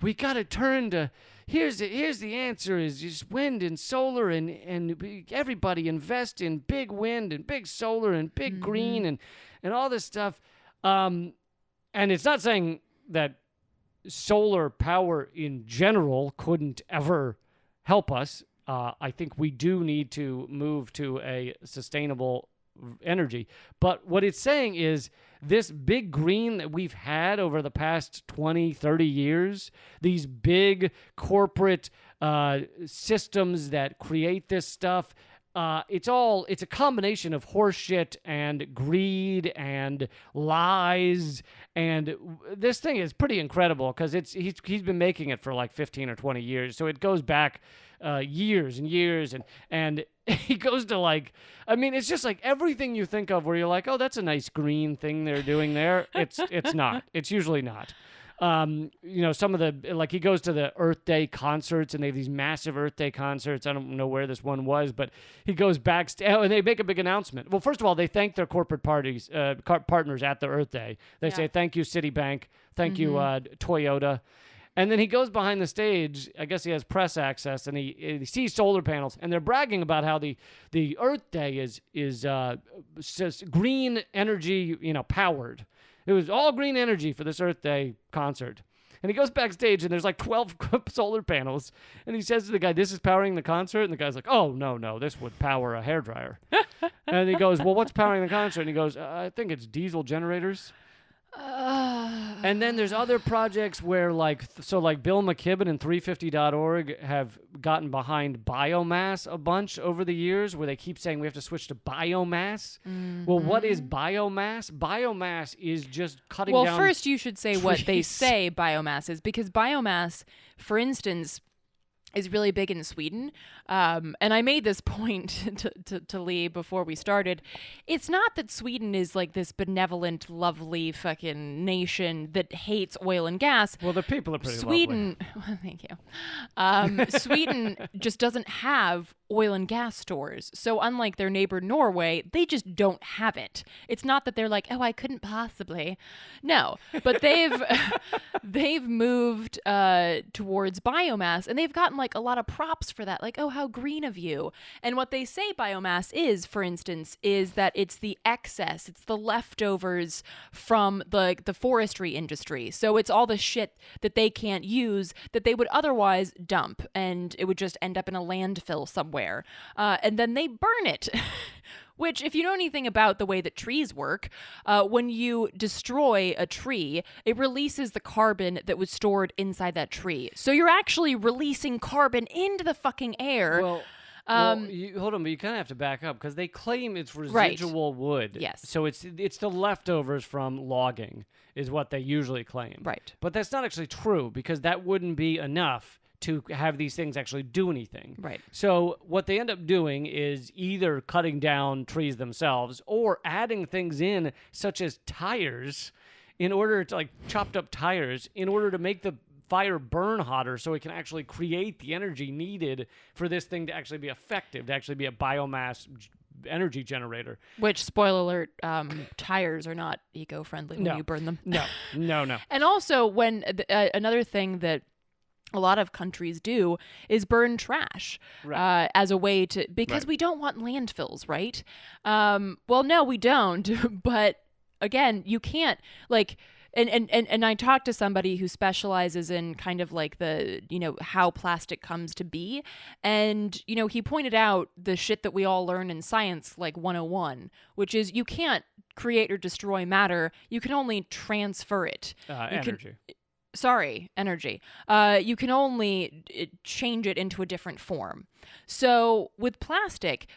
S1: we got to turn to, here's the answer is just wind and solar and everybody invest in big wind and big solar and big green and all this stuff. And it's not saying that solar power in general couldn't ever help us. I think we do need to move to a sustainable energy. But what it's saying is this big green that we've had over the past 20, 30 years, these big corporate systems that create this stuff, it's a combination of horseshit and greed and lies. And this thing is pretty incredible because he's been making it for like 15 or 20 years. So it goes back years and years, and he goes to like, I mean, it's just like everything you think of where you're like, oh, that's a nice green thing they're doing there. It's not. It's usually not. Some of the, like, he goes to the Earth Day concerts, and they have these massive Earth Day concerts. I don't know where this one was, but he goes backstage, and they make a big announcement. Well, first of all, they thank their corporate partners at the Earth Day. They say, thank you, Citibank. Thank you, Toyota. And then he goes behind the stage. I guess he has press access, and he sees solar panels, and they're bragging about how the Earth Day is green energy, powered. It was all green energy for this Earth Day concert. And he goes backstage, and there's like 12 solar panels, and he says to the guy, "This is powering the concert?" And the guy's like, "Oh, no, this would power a hairdryer." And he goes, "Well, what's powering the concert?" And he goes, "I think it's diesel generators." And then there's other projects where like Bill McKibben and 350.org have gotten behind biomass a bunch over the years, where they keep saying we have to switch to biomass. Well, what is biomass? Biomass is just cutting down
S2: Well, first you should say
S1: trees.
S2: what they say biomass is, because biomass, for instance, is really big in Sweden. And I made this point to Lee before we started. It's not that Sweden is like this benevolent, lovely fucking nation that hates oil and gas.
S1: Well, the people are pretty
S2: Sweden,
S1: lovely.
S2: Thank you. Sweden just doesn't have oil and gas stores. So unlike their neighbor Norway, they just don't have it. It's not that they're like, oh, I couldn't possibly. No, but they've moved towards biomass, and they've gotten like a lot of props for that. Like, oh, how green of you. And what they say biomass is, for instance, is that it's the excess, it's the leftovers from the forestry industry. So it's all the shit that they can't use that they would otherwise dump, and it would just end up in a landfill somewhere. And then they burn it. Which, if you know anything about the way that trees work, when you destroy a tree, it releases the carbon that was stored inside that tree. So you're actually releasing carbon into the fucking air.
S1: Well, hold on, but you kind of have to back up, because they claim it's residual wood.
S2: Yes.
S1: So it's the leftovers from logging is what they usually claim.
S2: Right.
S1: But that's not actually true, because that wouldn't be enough to have these things actually do anything.
S2: Right.
S1: So what they end up doing is either cutting down trees themselves or adding things in, such as tires, in order to, like, chopped up tires, in order to make the fire burn hotter, so it can actually create the energy needed for this thing to actually be effective, to actually be a biomass energy generator.
S2: Which, spoiler alert, tires are not eco-friendly when you burn them.
S1: No.
S2: And also, when another thing that a lot of countries do is burn trash,
S1: right,
S2: as a way to, because
S1: right,
S2: we don't want landfills, right? Well, no, we don't. But again, you can't, like, and I talked to somebody who specializes in kind of like the, how plastic comes to be. And, he pointed out the shit that we all learn in science, like 101, which is you can't create or destroy matter. You can only transfer it.
S1: Energy.
S2: Energy. You can only change it into a different form. So with plastic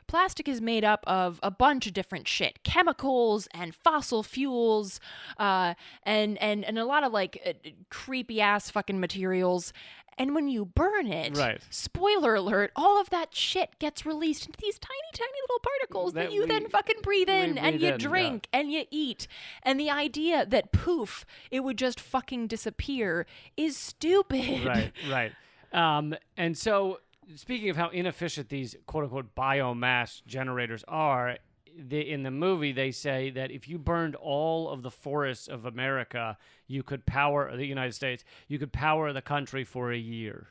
S2: is made up of a bunch of different shit, chemicals and fossil fuels, and a lot of like creepy ass fucking materials. And when you burn it,
S1: right,
S2: spoiler alert, all of that shit gets released into these tiny, tiny little particles that you then fucking breathe in, and you drink, and you eat. And the idea that poof, it would just fucking disappear is stupid.
S1: Right. And so, speaking of how inefficient these quote-unquote biomass generators are, in the movie, they say that if you burned all of the forests of America, you could power the United States. You could power the country for a year.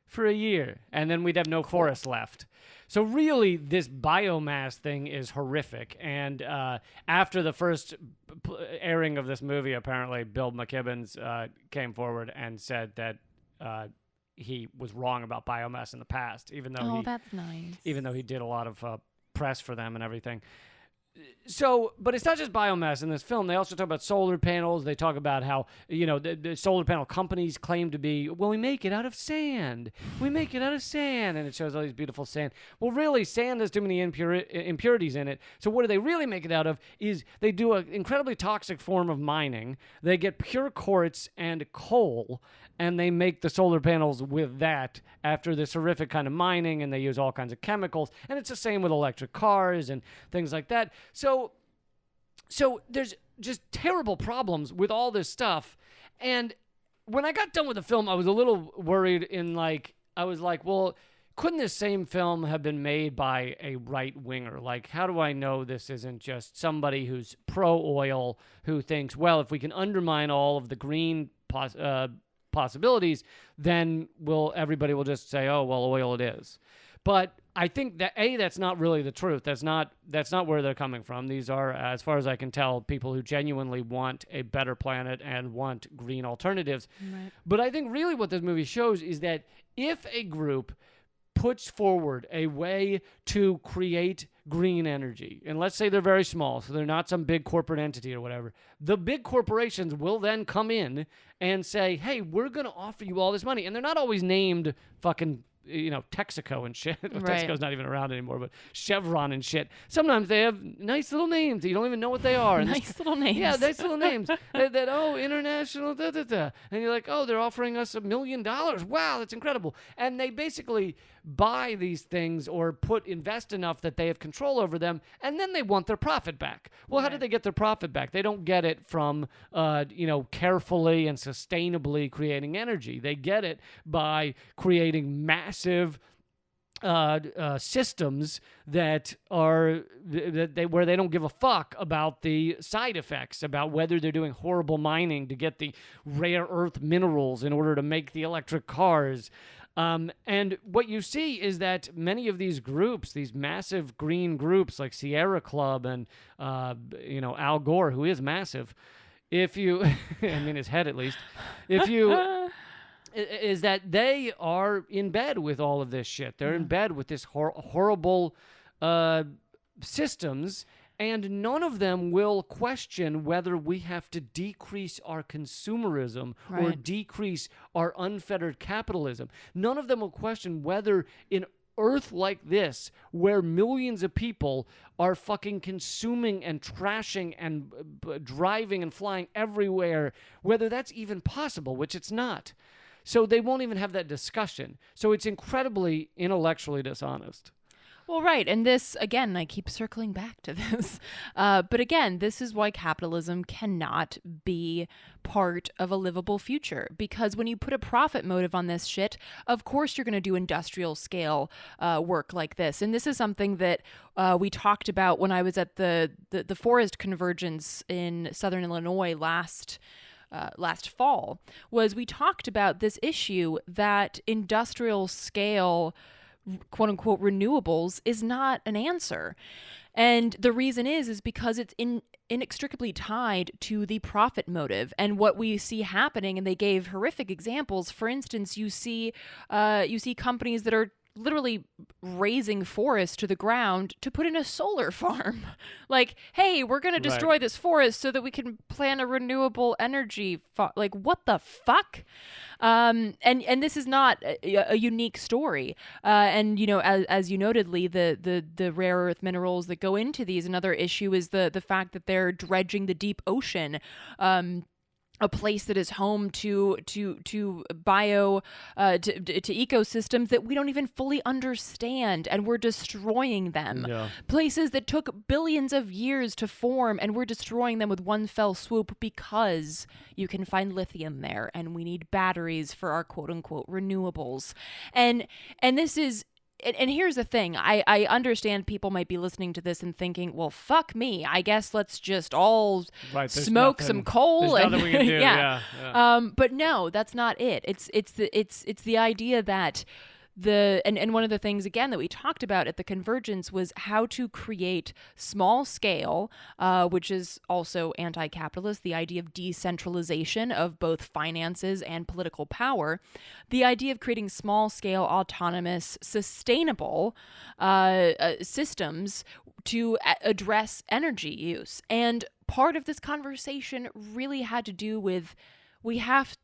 S1: For a year, and then we'd have no forest left. So really, this biomass thing is horrific. And after the first airing of this movie, apparently Bill McKibbins came forward and said that he was wrong about biomass in the past, even though
S2: that's nice.
S1: Even though he did a lot of press for them and everything. So, but it's not just biomass in this film. They also talk about solar panels. They talk about how, the solar panel companies claim to be, well, we make it out of sand. We make it out of sand. And it shows all these beautiful sand. Well, really, sand has too many impurities in it. So what do they really make it out of is they do an incredibly toxic form of mining. They get pure quartz and coal, and they make the solar panels with that after this horrific kind of mining, and they use all kinds of chemicals. And it's the same with electric cars and things like that. So there's just terrible problems with all this stuff. And when I got done with the film, I was a little worried I was like, well, couldn't this same film have been made by a right-winger? Like, how do I know this isn't just somebody who's pro-oil who thinks, well, if we can undermine all of the green possibilities, then everybody will just say, oh, well, oil it is. But I think that that's not really the truth. That's not where they're coming from. These are, as far as I can tell, people who genuinely want a better planet and want green alternatives.
S2: Right.
S1: But I think really what this movie shows is that if a group puts forward a way to create green energy, and let's say they're very small, so they're not some big corporate entity or whatever, the big corporations will then come in and say, hey, we're going to offer you all this money. And they're not always named fucking Texaco and shit. Well,
S2: Right.
S1: Texaco's not even around anymore, but Chevron and shit. Sometimes they have nice little names that you don't even know what they are. And
S2: Nice little names.
S1: Yeah, nice little names. International, da-da-da. And you're like, oh, they're offering us $1 million. Wow, that's incredible. And they basically buy these things or invest enough that they have control over them, and then they want their profit back. Well, how do they get their profit back? They don't get it from, carefully and sustainably creating energy. They get it by creating massive systems where they don't give a fuck about the side effects, about whether they're doing horrible mining to get the rare earth minerals in order to make the electric cars. And what you see is that many of these groups, these massive green groups like Sierra Club and Al Gore, who is massive, if you, his head at least, is that they are in bed with all of this shit. They're in bed with this horrible systems, and none of them will question whether we have to decrease our consumerism or decrease our unfettered capitalism. None of them will question whether in Earth like this, where millions of people are fucking consuming and trashing and driving and flying everywhere, whether that's even possible, which it's not. So they won't even have that discussion. So it's incredibly intellectually dishonest.
S2: Well, right. And this, again, I keep circling back to this. But again, this is why capitalism cannot be part of a livable future. Because when you put a profit motive on this shit, of course you're going to do industrial scale work like this. And this is something that we talked about when I was at the forest convergence in Southern Illinois last fall, was we talked about this issue that industrial scale quote unquote renewables is not an answer. And the reason is because it's inextricably tied to the profit motive and what we see happening. And they gave horrific examples. For instance, you see companies that are literally razing forests to the ground to put in a solar farm. Like, hey, we're going to destroy this forest so that we can plant a renewable energy like, what the fuck? And this is not a unique story. And as you noted, Lee, the rare earth minerals that go into these, another issue is the fact that they're dredging the deep ocean. A place that is home to ecosystems that we don't even fully understand, and we're destroying them. Yeah. Places that took billions of years to form, and we're destroying them with one fell swoop because you can find lithium there, and we need batteries for our quote unquote renewables. And this is and here's the thing. I understand people might be listening to this and thinking, well, fuck me. I guess let's just all smoke some coal.
S1: There's nothing we can do. Yeah.
S2: But no, that's not it. It's the idea that and one of the things again that we talked about at the Convergence was how to create small scale, which is also anti-capitalist, the idea of decentralization of both finances and political power, the idea of creating small scale, autonomous, sustainable systems to address energy use. And part of this conversation really had to do with, we have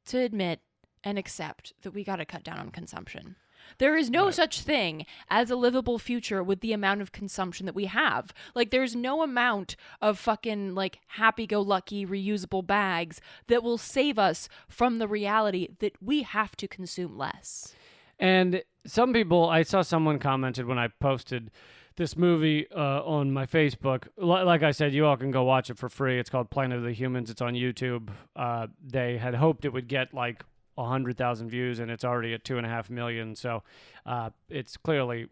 S2: to admit and accept that we got to cut down on consumption. There is no such thing as a livable future with the amount of consumption that we have. Like, there's no amount of fucking, like, happy-go-lucky reusable bags that will save us from the reality that we have to consume less.
S1: And some people, I saw someone commented when I posted this movie on my Facebook. Like I said, you all can go watch it for free. It's called Planet of the Humans. It's on YouTube. They had hoped it would get, like, 100,000 views, and it's already at 2.5 million. So it's clearly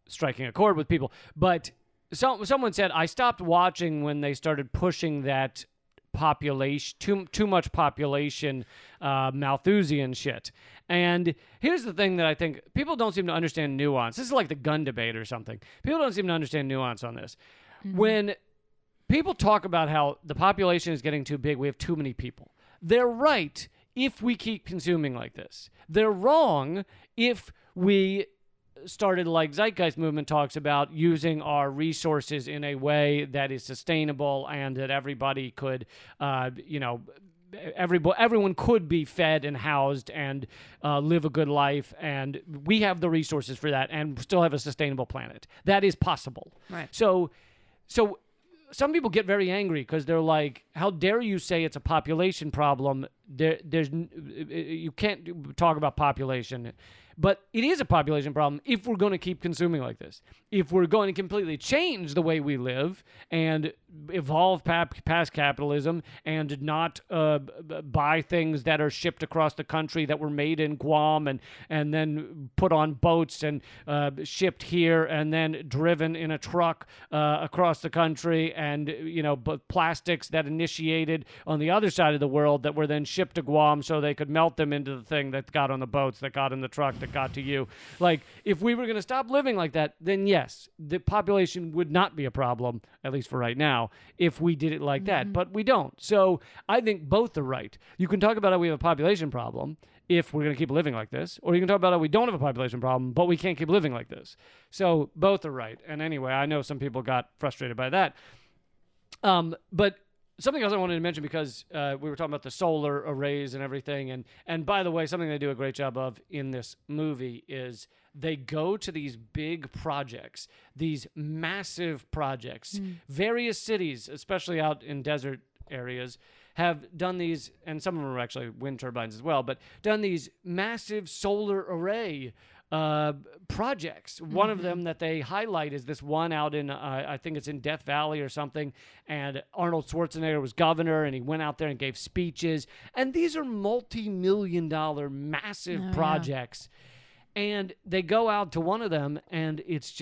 S1: striking a chord with people. But someone said, I stopped watching when they started pushing that population, too much population, Malthusian shit. And here's the thing that I think people don't seem to understand nuance. This is like the gun debate or something. People don't seem to understand nuance on this. Mm-hmm. When people talk about how the population is getting too big, we have too many people. They're right if we keep consuming like this. They're wrong if we started, like Zeitgeist Movement talks about, using our resources in a way that is sustainable and that everybody could, everyone could be fed and housed and live a good life, and we have the resources for that and still have a sustainable planet. That is possible.
S2: Right.
S1: So some people get very angry because they're like, how dare you say it's a population problem? You can't talk about population. But it is a population problem if we're going to keep consuming like this. If we're going to completely change the way we live and evolve past capitalism and not buy things that are shipped across the country that were made in Guam and then put on boats and shipped here and then driven in a truck across the country, and but plastics that initiated on the other side of the world that were then shipped to Guam so they could melt them into the thing that got on the boats, that got in the truck, that got to you. Like, if we were going to stop living like that, then yes, the population would not be a problem, at least for right now, if we did it like that. But we don't. So I think both are right. You can talk about how we have a population problem if we're going to keep living like this, or you can talk about how we don't have a population problem, but we can't keep living like this. So both are right. And anyway, I know some people got frustrated by that. But something else I wanted to mention, because we were talking about the solar arrays and everything, and by the way, something they do a great job of in this movie is they go to these big projects, these massive projects. Various cities, especially out in desert areas, have done these, and some of them are actually wind turbines as well, but done these massive solar array projects. One of them that they highlight is this one out in, I think it's in Death Valley or something, and Arnold Schwarzenegger was governor, and he went out there and gave speeches, and these are multi-million-dollar massive projects. And they go out to one of them, and it's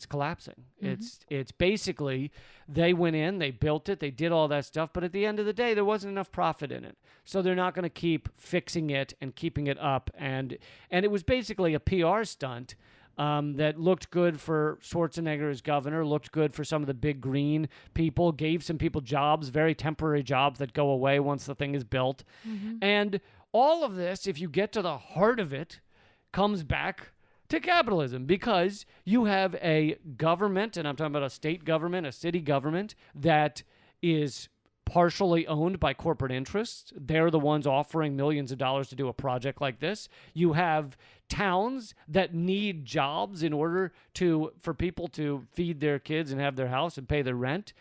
S1: collapsing. It's basically, they went in, they built it, they did all that stuff, but at the end of the day, there wasn't enough profit in it. So they're not going to keep fixing it and keeping it up. And it was basically a PR stunt that looked good for Schwarzenegger as governor, looked good for some of the big green people, gave some people jobs, very temporary jobs that go away once the thing is built. And all of this, if you get to the heart of it, comes back to capitalism, because you have a government, and I'm talking about a state government, a city government, that is partially owned by corporate interests. They're the ones offering millions of dollars to do a project like this. You have towns that need jobs in order for people to feed their kids and have their house and pay their rent.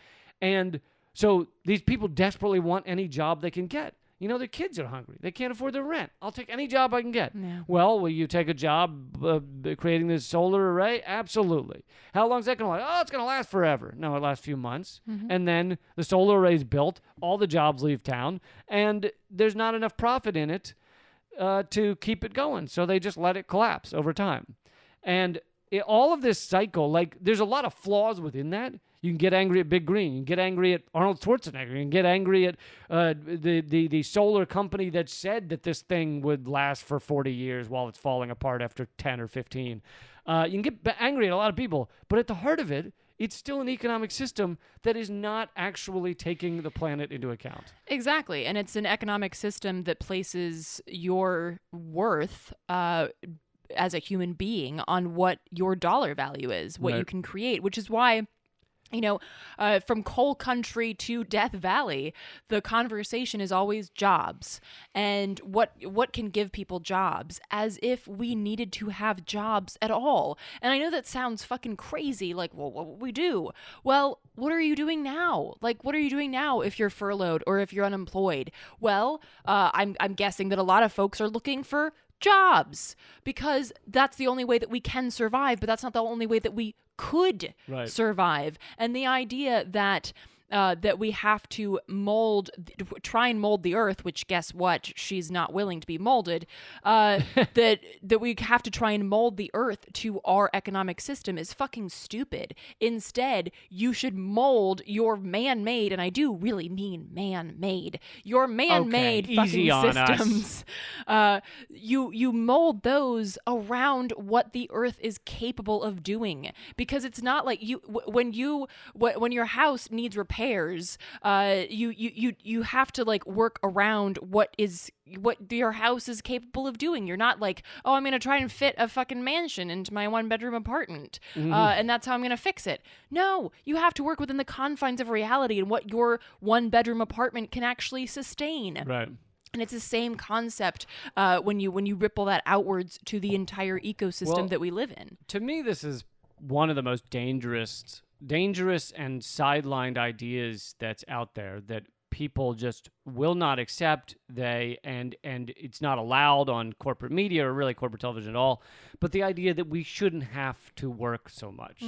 S1: And so these people desperately want any job they can get. Their kids are hungry. They can't afford their rent. I'll take any job I can get. Yeah. Well, will you take a job creating this solar array? Absolutely. How long is that going to last? Oh, it's going to last forever. No, it lasts a few months. And then the solar array is built. All the jobs leave town. And there's not enough profit in it to keep it going. So they just let it collapse over time. And all of this cycle, like, there's a lot of flaws within that. You can get angry at Big Green. You can get angry at Arnold Schwarzenegger. You can get angry at the solar company that said that this thing would last for 40 years while it's falling apart after 10 or 15. You can get angry at a lot of people, but at the heart of it, it's still an economic system that is not actually taking the planet into account.
S2: Exactly. And it's an economic system that places your worth as a human being on what your dollar value is, what you can create, which is why, from coal country to Death Valley, the conversation is always jobs and what can give people jobs, as if we needed to have jobs at all. And I know that sounds fucking crazy. Like, well, what would we do? Well, what are you doing now? Like, what are you doing now if you're furloughed or if you're unemployed? Well, I'm guessing that a lot of folks are looking for jobs because that's the only way that we can survive, but that's not the only way that we could survive. And the idea that that we have to try and mold the earth, which guess what? She's not willing to be molded. That we have to try and mold the earth to our economic system is fucking stupid. Instead, you should mold your man-made, and I do really mean man-made, your man-made fucking systems. You mold those around what the earth is capable of doing, because it's not like when your house needs repairs, you have to like work around what your house is capable of doing. You're not like, oh, I'm gonna try and fit a fucking mansion into my 1-bedroom apartment, and that's how I'm gonna fix it. No, you have to work within the confines of reality and what your 1-bedroom apartment can actually sustain.
S1: Right.
S2: And it's the same concept when you ripple that outwards to the entire ecosystem that we live in.
S1: To me, this is one of the most dangerous and sidelined ideas that's out there that people just will not accept. And it's not allowed on corporate media or really corporate television at all. But the idea that we shouldn't have to work so much.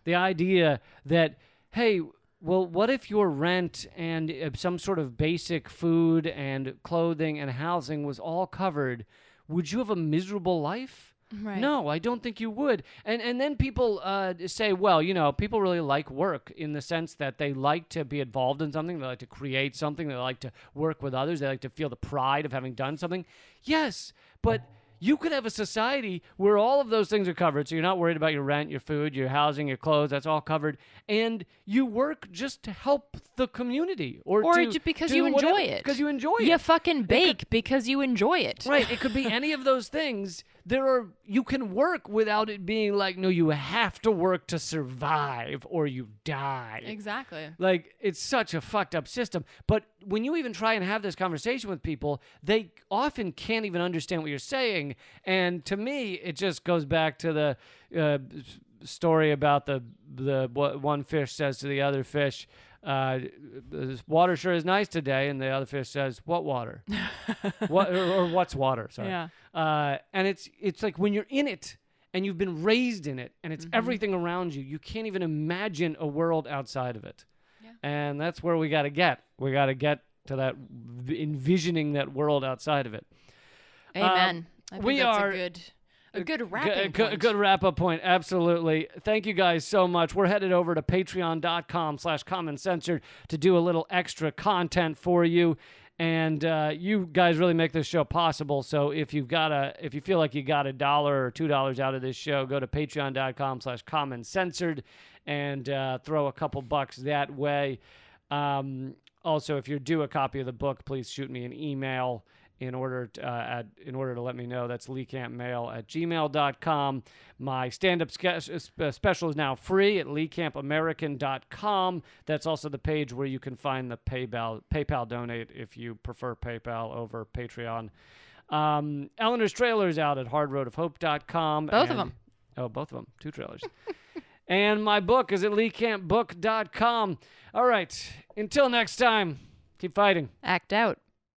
S1: The idea that, hey, well, what if your rent and some sort of basic food and clothing and housing was all covered? Would you have a miserable life?
S2: Right.
S1: No, I don't think you would. And then people say, well, people really like work in the sense that they like to be involved in something. They like to create something. They like to work with others. They like to feel the pride of having done something. Yes, but you could have a society where all of those things are covered, so you're not worried about your rent, your food, your housing, your clothes. That's all covered. And you work just to help the community. Or
S2: just because you enjoy it.
S1: Because you enjoy it.
S2: You fucking bake because you enjoy it.
S1: Right. It could be any of those things. You can work without it being like, no, you have to work to survive or you die.
S2: Exactly.
S1: Like, it's such a fucked up system. But when you even try and have this conversation with people, they often can't even understand what you're saying. And to me, it just goes back to the story about what one fish says to the other fish. This water sure is nice today, and the other fish says, "What water? What's water?" Sorry.
S2: Yeah.
S1: And it's like when you're in it and you've been raised in it, and it's everything around you. You can't even imagine a world outside of it. Yeah. And that's where we got to get. We got to get to that envisioning that world outside of it.
S2: Amen. I think that's a good wrap-up point.
S1: Good wrap-up point, absolutely. Thank you guys so much. We're headed over to patreon.com/commoncensored to do a little extra content for you. And you guys really make this show possible. So if you feel like you got $1 or $2 out of this show, go to patreon.com/commoncensored and throw a couple bucks that way. Also, if you're due a copy of the book, please shoot me an email in order to let me know. That's leecampmail@gmail.com. My stand-up special is now free at leecampamerican.com. That's also the page where you can find the PayPal donate if you prefer PayPal over Patreon. Eleanor's trailer is out at hardroadofhope.com.
S2: Both of them.
S1: Oh, both of them. 2 trailers. And my book is at leecampbook.com. All right. Until next time, keep fighting.
S2: Act out.